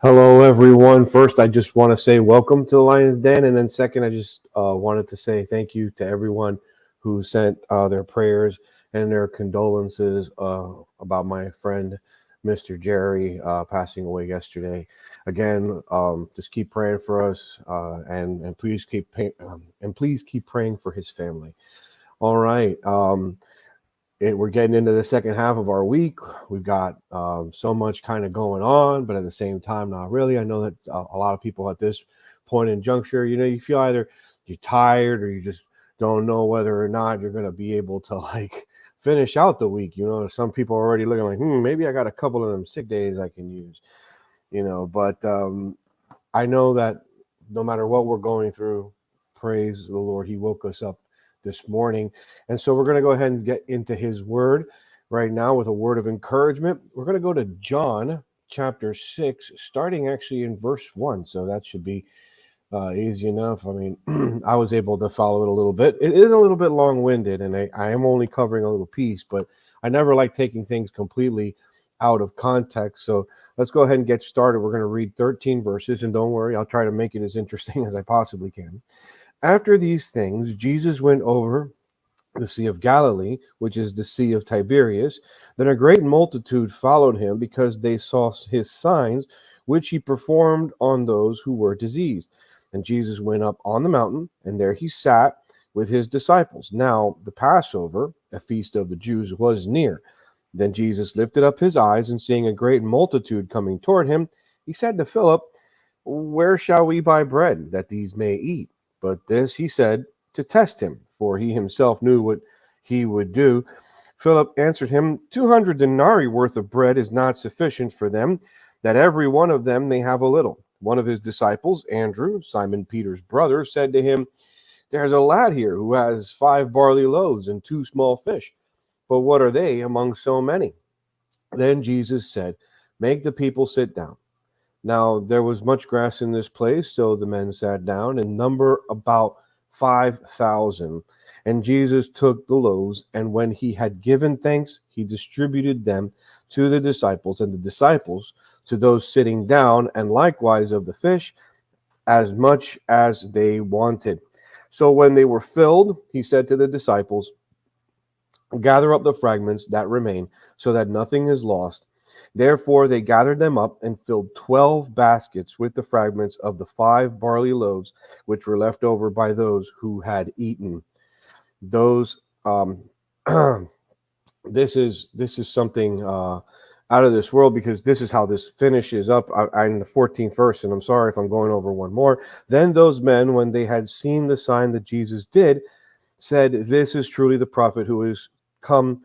Hello, everyone. First, I just want to say welcome to the Lion's Den. And then, second, I just wanted to say thank you to everyone who sent their prayers and their condolences about my friend, Mr. Jerry, passing away yesterday. Again, just keep praying for us and please keep praying for his family. All right. We're getting into the second half of our week. We've got so much kind of going on, but at the same time, not really. I know that a lot of people at this point in juncture, you feel either you're tired or you just don't know whether or not you're going to be able to like finish out the week. Some people are already looking like, maybe I got a couple of them sick days I can use, but I know that no matter what we're going through, praise the Lord, He woke us up this morning. And so we're going to go ahead and get into His Word right now with a word of encouragement. We're going to go to John chapter 6, starting actually in verse 1. So that should be easy enough. I mean, I was able to follow it a little bit. It is a little bit long-winded, and I am only covering a little piece, but I never like taking things completely out of context. So let's go ahead and get started. We're going to read 13 verses, and don't worry, I'll try to make it as interesting as I possibly can. After these things, Jesus went over the Sea of Galilee, which is the Sea of Tiberias. Then a great multitude followed him because they saw his signs, which he performed on those who were diseased. And Jesus went up on the mountain, and there he sat with his disciples. Now the Passover, a feast of the Jews, was near. Then Jesus lifted up his eyes, and seeing a great multitude coming toward him, he said to Philip, "Where shall we buy bread, that these may eat?" But this he said to test him, for he himself knew what he would do. Philip answered him, 200 denarii worth of bread is not sufficient for them, that every one of them may have a little. One of his disciples, Andrew, Simon Peter's brother, said to him, "There's a lad here who has 5 barley loaves and 2 small fish. But what are they among so many?" Then Jesus said, "Make the people sit down." Now there was much grass in this place, so the men sat down, in number about 5,000. And Jesus took the loaves, and when he had given thanks, he distributed them to the disciples, and the disciples to those sitting down, and likewise of the fish, as much as they wanted. So when they were filled, he said to the disciples, "Gather up the fragments that remain, so that nothing is lost." Therefore they gathered them up and filled 12 baskets with the fragments of the 5 barley loaves, which were left over by those who had eaten. Those this is something out of this world, because this is how this finishes up in the 14th verse. And I'm sorry if I'm going over one more. Then those men, when they had seen the sign that Jesus did, said, "This is truly the prophet who is come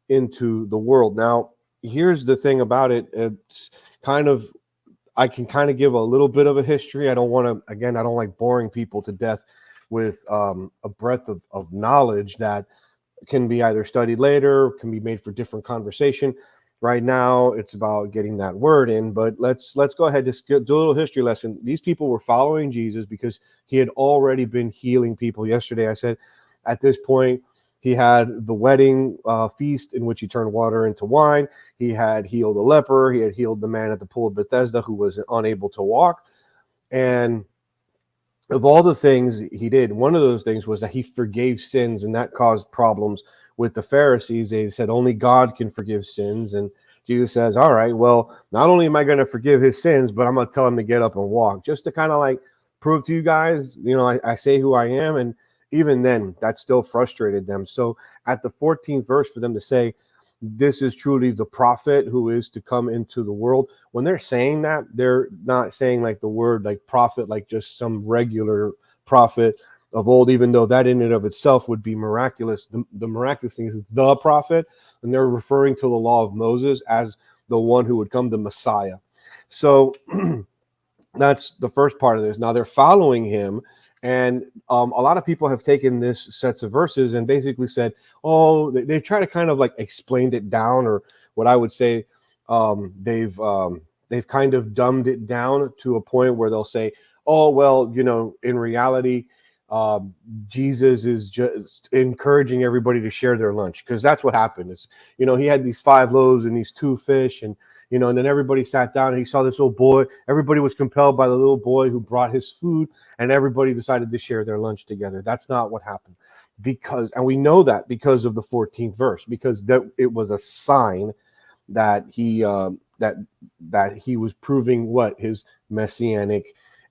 into the world." Now, here's the thing about it. It's kind of, I can kind of give a little bit of a history. I don't want to, again, I don't like boring people to death with a breadth of knowledge that can be either studied later, can be made for different conversation. Right now, it's about getting that word in, but let's go ahead and do a little history lesson. These people were following Jesus because he had already been healing people. Yesterday, I said at this point, he had the wedding feast in which he turned water into wine. He had healed a leper. He had healed the man at the pool of Bethesda who was unable to walk. And of all the things he did, one of those things was that he forgave sins, and that caused problems with the Pharisees. They said only God can forgive sins. And Jesus says, all right, well, not only am I going to forgive his sins, but I'm going to tell him to get up and walk, just to kind of like prove to you guys, I say who I am. And even then, that still frustrated them. So at the 14th verse, for them to say, "This is truly the prophet who is to come into the world," when they're saying that, they're not saying like the word like prophet, like just some regular prophet of old, even though that in and of itself would be miraculous. The miraculous thing is the prophet, and they're referring to the law of Moses as the one who would come, the Messiah. So that's the first part of this. Now they're following him, and a lot of people have taken this sets of verses and basically said, "Oh, they try to kind of like explained it down," or what I would say, they've kind of dumbed it down to a point where they'll say, "Oh, well, in reality, um, Jesus is just encouraging everybody to share their lunch," because that's what happened. Is he had these 5 loaves and these 2 fish, and you know, and then everybody sat down and he saw this little boy. Everybody was compelled by the little boy who brought his food, and everybody decided to share their lunch together. That's not what happened. And we know that because of the 14th verse, because it was a sign that he was proving what his messianic.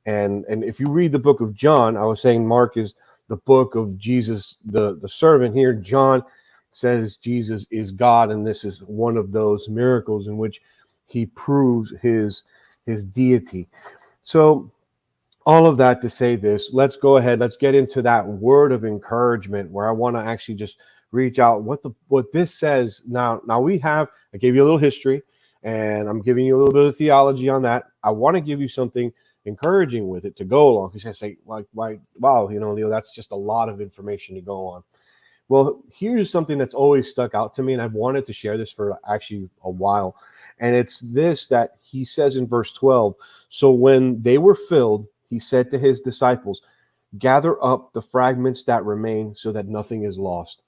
And if you read the book of John, I was saying Mark is the book of Jesus, the servant here. John says Jesus is God, and this is one of those miracles in which he proves his deity. So all of that to say this, let's go ahead, let's get into that word of encouragement where I want to actually just reach out what this says. Now I gave you a little history, and I'm giving you a little bit of theology on that. I want to give you something encouraging with it to go along, because I say, like, why, wow, you know, Leo, that's just a lot of information to go on. Well, here's something that's always stuck out to me, and I've wanted to share this for actually a while, and it's this, that he says in verse 12, so when they were filled, he said to his disciples, gather up the fragments that remain so that nothing is lost.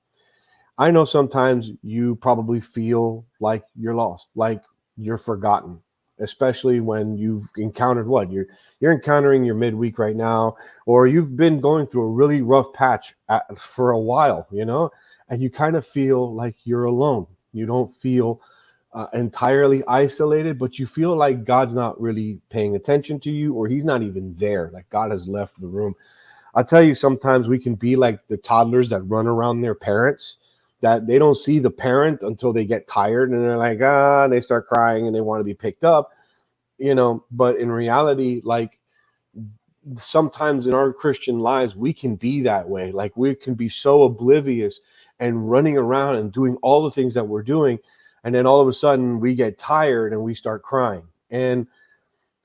I know sometimes you probably feel like you're lost, like you're forgotten, especially when you've encountered what you're encountering your midweek right now, or you've been going through a really rough patch for a while, you know, and you kind of feel like you're alone. You don't feel entirely isolated, but you feel like God's not really paying attention to you, or he's not even there, like God has left the room. I'll tell you, sometimes we can be like the toddlers that run around their parents, that they don't see the parent until they get tired, and they're like, and they start crying and they want to be picked up, you know. But in reality, like, sometimes in our Christian lives, we can be that way. Like, we can be so oblivious and running around and doing all the things that we're doing, and then all of a sudden we get tired and we start crying. And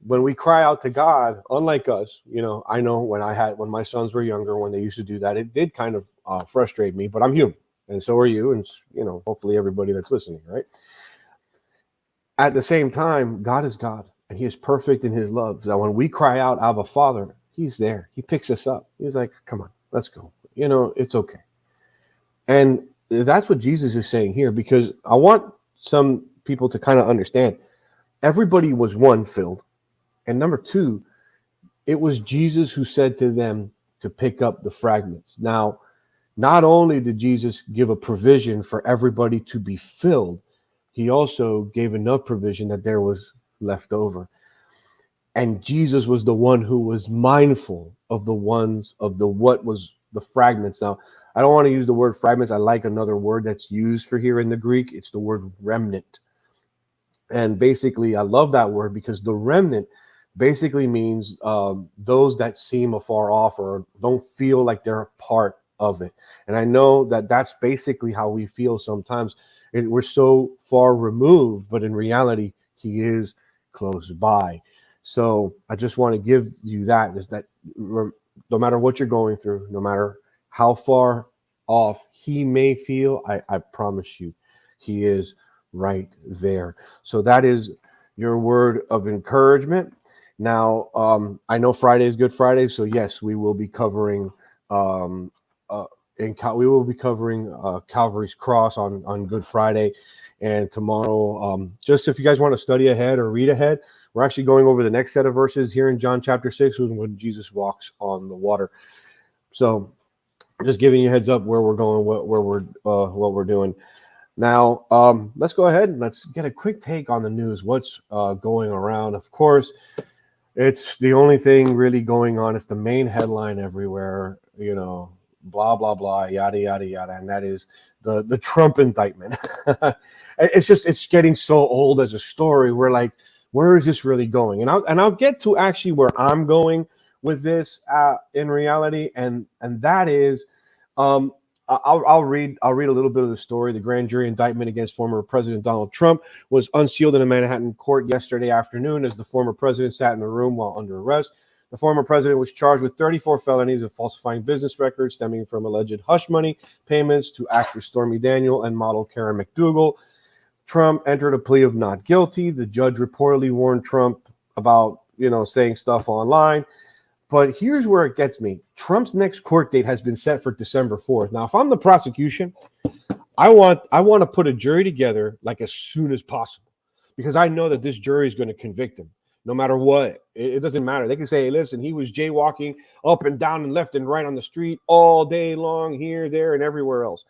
when we cry out to God, unlike us, you know, I know when my sons were younger, when they used to do that, it did kind of frustrate me, but I'm human. And so are you, and, you know, hopefully everybody that's listening, right? At the same time, God is God, and he is perfect in his love. So when we cry out, Abba, Father, he's there. He picks us up. He's like, come on, let's go. You know, it's okay. And that's what Jesus is saying here, because I want some people to kind of understand. Everybody was, one, filled. And number two, it was Jesus who said to them to pick up the fragments. Now, not only did Jesus give a provision for everybody to be filled, he also gave enough provision that there was left over. And Jesus was the one who was mindful of what was the fragments. Now, I don't want to use the word fragments. I like another word that's used for here in the Greek. It's the word remnant. And basically, I love that word because the remnant basically means those that seem afar off or don't feel like they're a part of it. And I know that that's basically how we feel sometimes. We're so far removed, but in reality, he is close by. So I just want to give you that, is that no matter what you're going through, no matter how far off he may feel, I promise you, he is right there. So that is your word of encouragement. Now, I know Friday is Good Friday, so yes, we will be covering Calvary's Cross on Good Friday, and tomorrow, just if you guys want to study ahead or read ahead, we're actually going over the next set of verses here in John chapter 6, when Jesus walks on the water. So, just giving you a heads up where we're going, what we're doing. Now, let's go ahead and let's get a quick take on the news. What's going around? Of course, it's the only thing really going on. It's the main headline everywhere, you know, blah, blah, blah, yada, yada, yada. And that is the Trump indictment. It's getting so old as a story. We're like, where is this really going? And I'll get to actually where I'm going with this in reality. And that is, I'll read a little bit of the story. The grand jury indictment against former President Donald Trump was unsealed in a Manhattan court yesterday afternoon as the former president sat in a room while under arrest. The former president was charged with 34 felonies of falsifying business records stemming from alleged hush money payments to actress Stormy Daniels and model Karen McDougal. Trump entered a plea of not guilty. The judge reportedly warned Trump about, saying stuff online. But here's where it gets me. Trump's next court date has been set for December 4th. Now, if I'm the prosecution, I want to put a jury together like as soon as possible. because I know that this jury is going to convict him no matter what. It doesn't matter. They can say, hey, listen, he was jaywalking up and down and left and right on the street all day long, here, there, and everywhere else.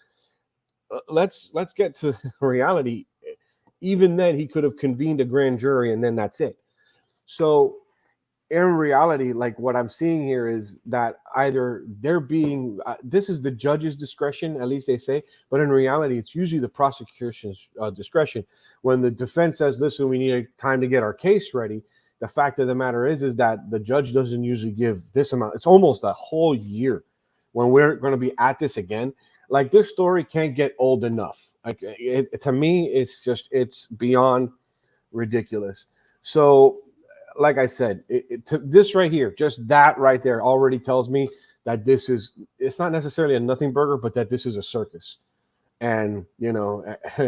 Let's get to reality. Even then, he could have convened a grand jury, and then that's it. So in reality, like what I'm seeing here is that either they're being, this is the judge's discretion, at least they say, but in reality, it's usually the prosecution's discretion. When the defense says, listen, we need time to get our case ready, the fact of the matter is that the judge doesn't usually give this amount. It's almost a whole year when we're going to be at this again. Like, this story can't get old enough. Like, to me, it's beyond ridiculous. So, like I said, this right here, just that right there already tells me that it's not necessarily a nothing burger, but that this is a circus. And,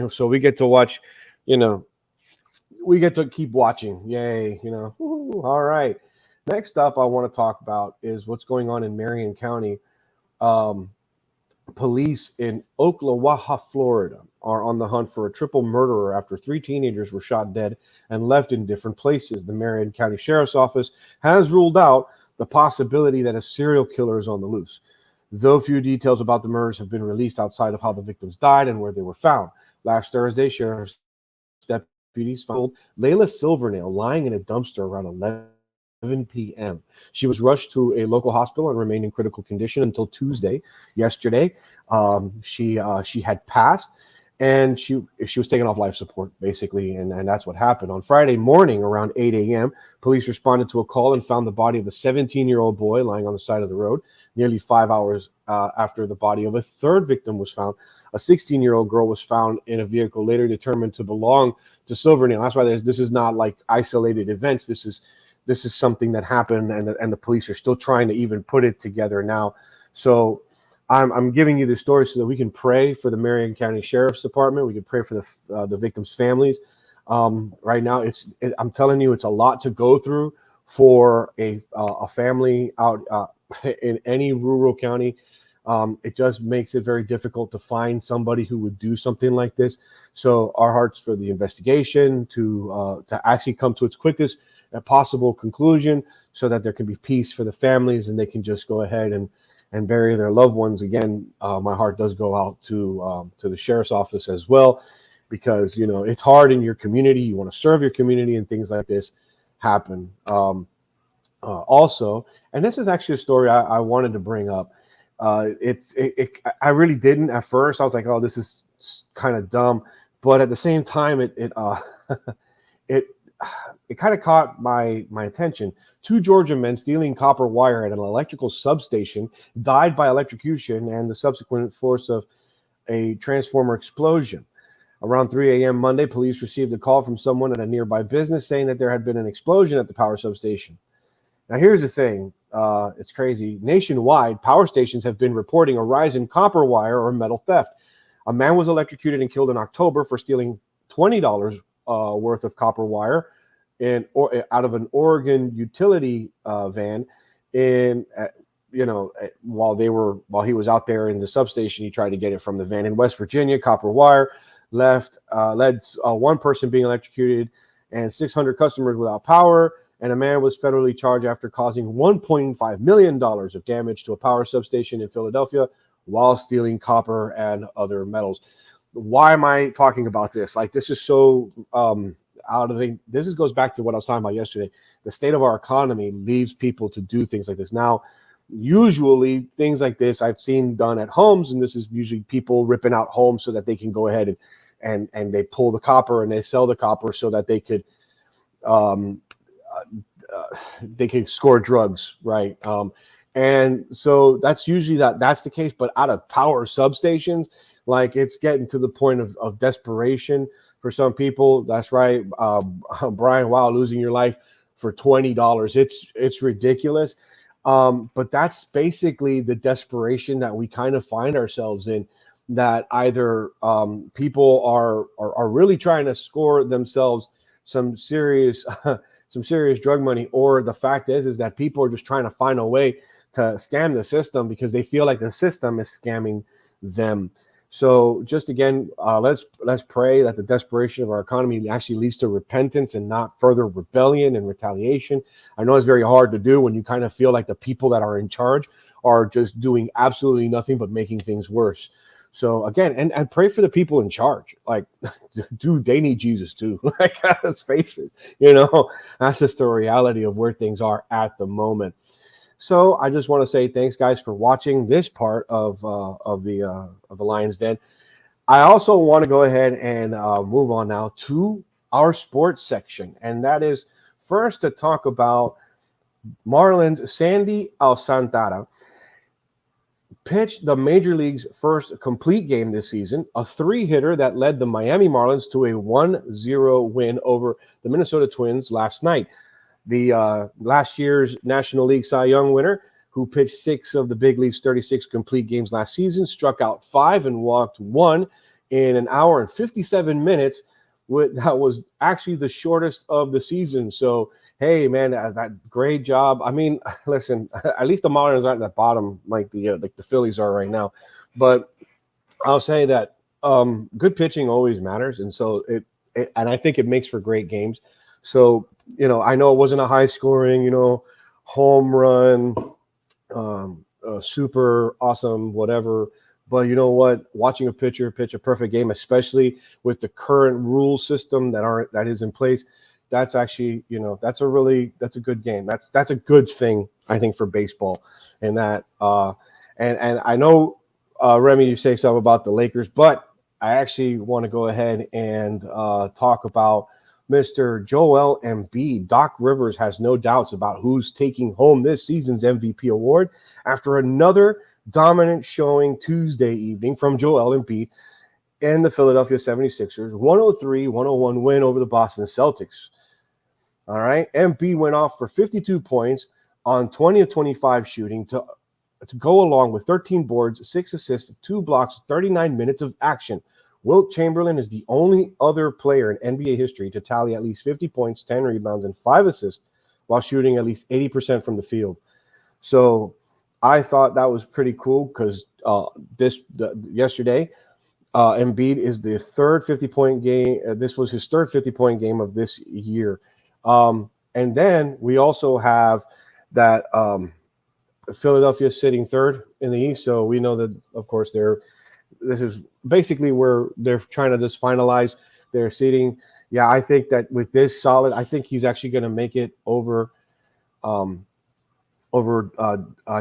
so we get to watch, we get to keep watching. Yay, Woo, all right. Next up, I want to talk about is what's going on in Marion County. Police in Ocklawaha, Florida, are on the hunt for a triple murderer after 3 teenagers were shot dead and left in different places. The Marion County Sheriff's Office has ruled out the possibility that a serial killer is on the loose, though few details about the murders have been released outside of how the victims died and where they were found. Last Thursday, sheriff's deputies found Layla Silvernail lying in a dumpster around 11 p.m. She was rushed to a local hospital and remained in critical condition until Tuesday. Yesterday, she had passed, and she was taken off life support, basically, and that's what happened. On Friday morning around 8 a.m., police responded to a call and found the body of a 17-year-old boy lying on the side of the road. Nearly 5 hours after the body of a third victim was found, a 16-year-old girl was found in a vehicle later determined to belong to Silvernail. That's why this is not like isolated events. This is something that happened, and the police are still trying to even put it together now. So I'm giving you this story so that we can pray for the Marion County Sheriff's Department. We can pray for the victims' families. Right now, I'm telling you, it's a lot to go through for a family out in any rural county. It just makes it very difficult to find somebody who would do something like this. So our hearts for the investigation to actually come to its quickest possible conclusion, so that there can be peace for the families and they can just go ahead and bury their loved ones. Again, my heart does go out to the sheriff's office as well, because it's hard in your community. You want to serve your community, and things like this happen. Also, and this is actually a story I wanted to bring up. I really didn't at first. I was like, oh, this is kind of dumb, but at the same time, it kind of caught my attention. 2 Georgia men stealing copper wire at an electrical substation died by electrocution and the subsequent force of a transformer explosion. Around 3 a.m. Monday, police received a call from someone at a nearby business saying that there had been an explosion at the power substation. Now, here's the thing. It's crazy. Nationwide, power stations have been reporting a rise in copper wire or metal theft. A man was electrocuted and killed in October for stealing $20 worth of copper wire out of an Oregon utility van. While he was out there in the substation, he tried to get it from the van. In West Virginia, copper wire led one person being electrocuted and 600 customers without power. And a man was federally charged after causing $1.5 million of damage to a power substation in Philadelphia while stealing copper and other metals. Why am I talking about this? Like, this is so this goes back to what I was talking about yesterday. The state of our economy leaves people to do things like this. Now, usually things like this I've seen done at homes, and this is usually people ripping out homes so that they can go ahead and they pull the copper and they sell the copper so that they could score drugs, right? And so that's usually that's the case. But out of power substations, like, it's getting to the point of desperation for some people. That's right, Brian. Wow, losing your life for $20. It's ridiculous. But that's basically the desperation that we kind of find ourselves in. That either people are really trying to score themselves some serious drug money, or the fact is that people are just trying to find a way to scam the system because they feel like the system is scamming them. So just again, let's pray that the desperation of our economy actually leads to repentance and not further rebellion and retaliation. I know it's very hard to do when you kind of feel like the people that are in charge are just doing absolutely nothing but making things worse. So again, and pray for the people in charge. Like, dude, they need Jesus too. Like, let's face it. That's just the reality of where things are at the moment. So I just want to say thanks, guys, for watching this part of the Lions Den. I also want to go ahead and move on now to our sports section, and that is first to talk about Marlins Sandy Alcantara pitched the Major League's first complete game this season, a 3-hitter that led the Miami Marlins to a 1-0 win over the Minnesota Twins last night. The last year's National League Cy Young winner, who pitched 6 of the big league's 36 complete games last season, struck out 5 and walked 1 in an hour and 57 minutes. That was actually the shortest of the season. So, hey, man, that great job. I mean, listen, at least the Marlins aren't at the bottom like the Phillies are right now. But I'll say that good pitching always matters, and so and I think it makes for great games. So, I know it wasn't a high scoring, home run, super awesome, whatever. But you know what? Watching a pitcher pitch a perfect game, especially with the current rule system that is in place, that's actually, that's a good game. That's a good thing, I think, for baseball. And that and I know, Remy, you say something about the Lakers, but I actually want to go ahead and talk about Mr. Joel Embiid. Doc Rivers has no doubts about who's taking home this season's MVP award after another dominant showing Tuesday evening from Joel Embiid and the Philadelphia 76ers, 103-101 win over the Boston Celtics. All right, Embiid went off for 52 points on 20 of 25 shooting to go along with 13 boards, 6 assists, 2 blocks, 39 minutes of action. Wilt Chamberlain is the only other player in NBA history to tally at least 50 points, 10 rebounds, and 5 assists while shooting at least 80% from the field. So I thought that was pretty cool because yesterday, Embiid is the third 50-point game. This was his third 50-point game of this year. And then we also have that Philadelphia sitting third in the East. So we know that, of course, this is basically where they're trying to just finalize their seating. Yeah, I think that with this solid, I think he's actually going to make it over I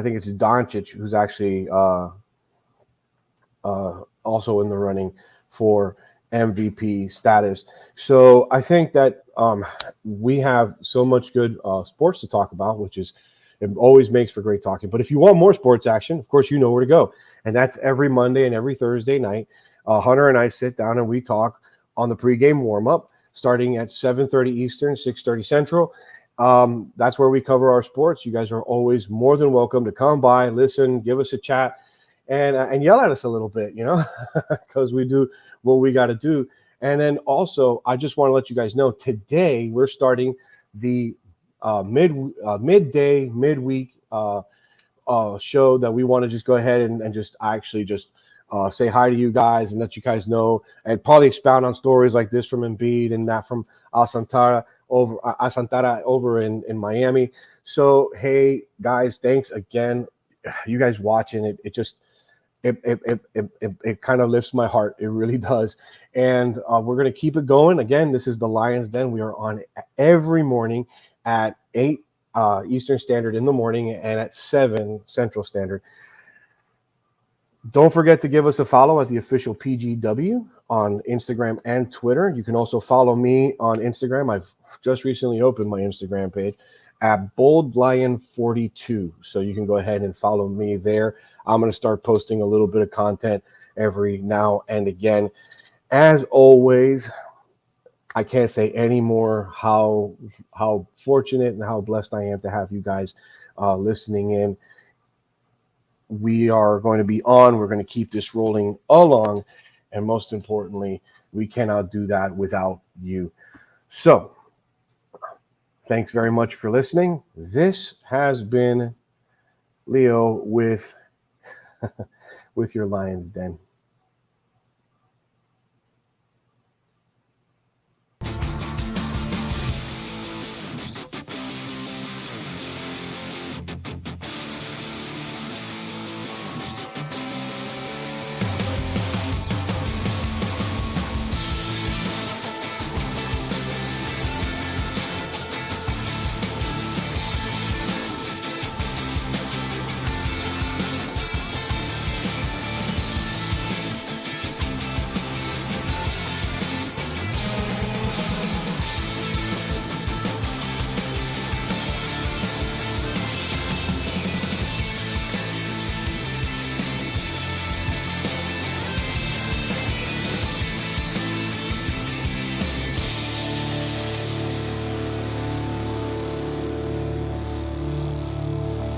think it's Doncic, who's actually also in the running for MVP status. So I think that we have so much good sports to talk about, which is it always makes for great talking. But if you want more sports action, of course, you know where to go. And that's every Monday and every Thursday night. Hunter and I sit down and we talk on the pregame warm-up starting at 7:30 Eastern, 6:30 Central. That's where we cover our sports. You guys are always more than welcome to come by, listen, give us a chat, and yell at us a little bit, because we do what we got to do. And then also, I just want to let you guys know, today we're starting the midweek show that we want to just go ahead and just actually just say hi to you guys and let you guys know, and probably expound on stories like this from Embiid and that from Alcantara over in Miami. So, hey, guys, thanks again. You guys watching it, it kind of lifts my heart. It really does. And we're going to keep it going. Again, this is the Lions Den. We are on every morning at 8 Eastern Standard in the morning and at 7 Central Standard. Don't forget to give us a follow at the official PGW on Instagram and Twitter. You can also follow me on Instagram. I've just recently opened my Instagram page at BoldLion42. So you can go ahead and follow me there. I'm going to start posting a little bit of content every now and again. As always, I can't say any more how fortunate and how blessed I am to have you guys listening in. We are going to be on. We're going to keep this rolling along. And most importantly, we cannot do that without you. So, thanks very much for listening. This has been Leo with your Lions Den.